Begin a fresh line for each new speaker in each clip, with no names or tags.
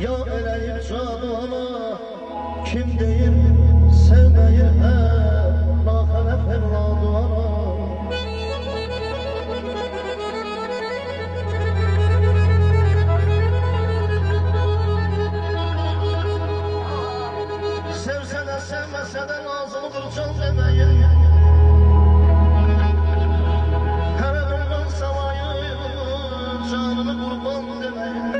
Ya eleyip canana kim deyir sevmeyir nakale ferladana. Sevse de sevmese de lazımdır can demeyin. Hele bundan savayı canını kurban demeyin.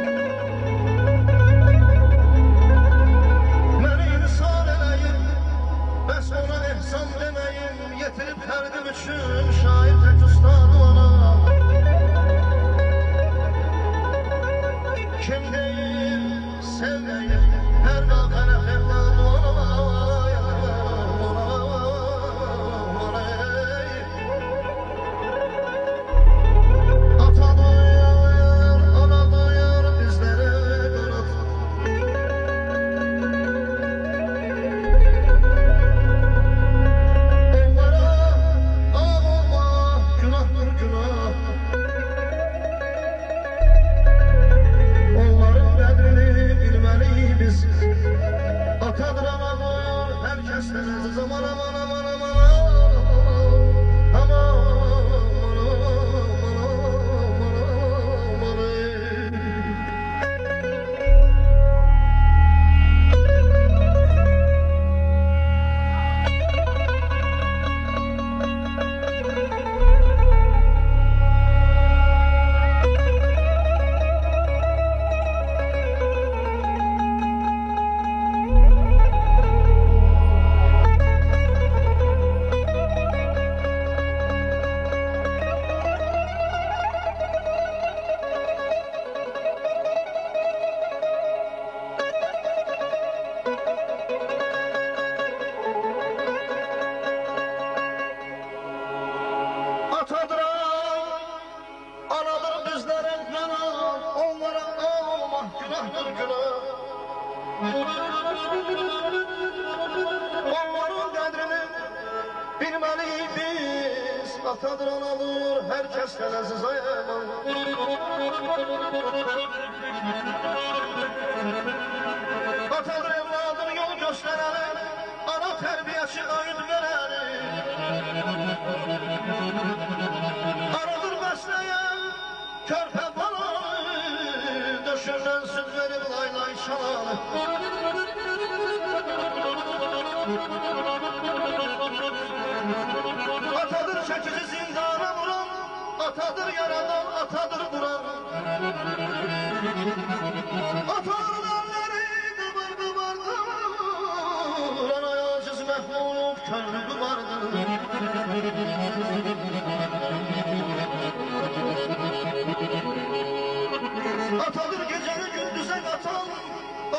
Getirip verdim üçün şair tek ustadı ona. Kim değil sevmeyi her nakale ferladı ona. Ata doyar, ana doyar bizlere kanat. Atadır amadır, herkes demez aman aman aman aman aman onların qədrini bilmeliyiz biz. Atadır analır herkesten aziz ayaman. Atadır evladır yol gösteren, ana terbiyesi öğüt veren. Aradır besleyen körpe balanı, döşünden süt verip lay lay çalanı. Atadır çekici zindana vuran, atadır yaradan, atadır vuran. Atadır elleri kıbar kıbardır, ana aciz mehmul könlü kıbardır. Atadır geceni gündüze katan,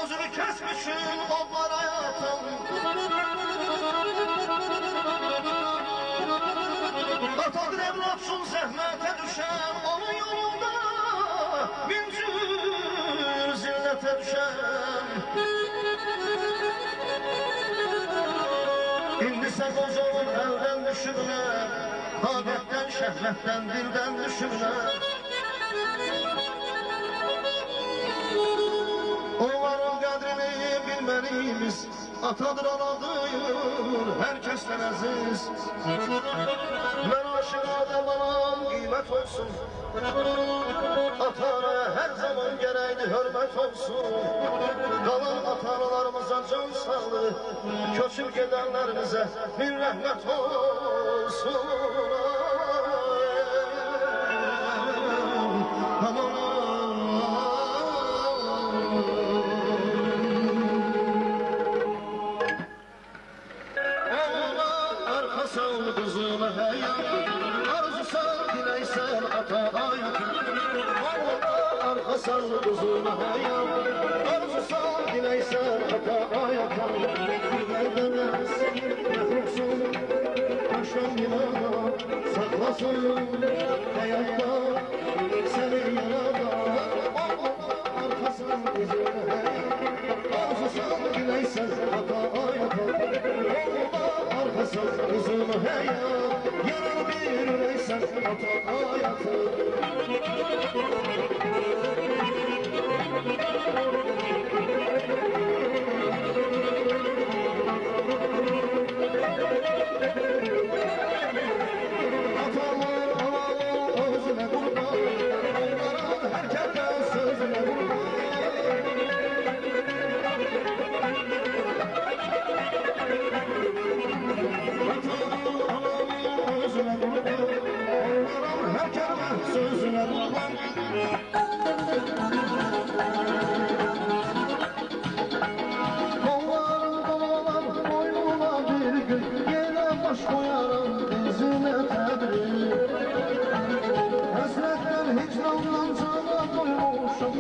özünü kesmişin onlara yatan. Atadır evlatsun zəhmətə düşən, onun yolunda min cür zillətə düşən. İndi sən qoca olub əldən düşürlər, taqətdən, şəhvətdən, dildən düşürlər. Onların qədrini bilməliyimiz, atadır anadır, herkesten aziz. Mən aşıqada balam qiymət olsun, atana hər zaman gərəkli hörmət olsun. Qalan atalarımıza can sağlığı, köçüb gedənlərimizə bir rəhmət olsun. arxasan qızına həyat, arzusan diləysən ata ayat. Vallaha arxasan qızına həyat, arzusan diləysən ata ayat. Dillərdən məxluqsun, başdan binada saxlasın həyatda səni yanada. Vallaha arxasan qızına həyat, arzusan diləysən ata ayat. Arkasın uzun hayat, yarın bir üreysen ata hayatı. Atamın, anamın özüne kurban, onların herkese sözüne kurban. Sözüne kurban. Kollarım dolar boynuna bir gün, yine baş koyarım dizine tebrik. Hasretten hicrandan cana doymuşum,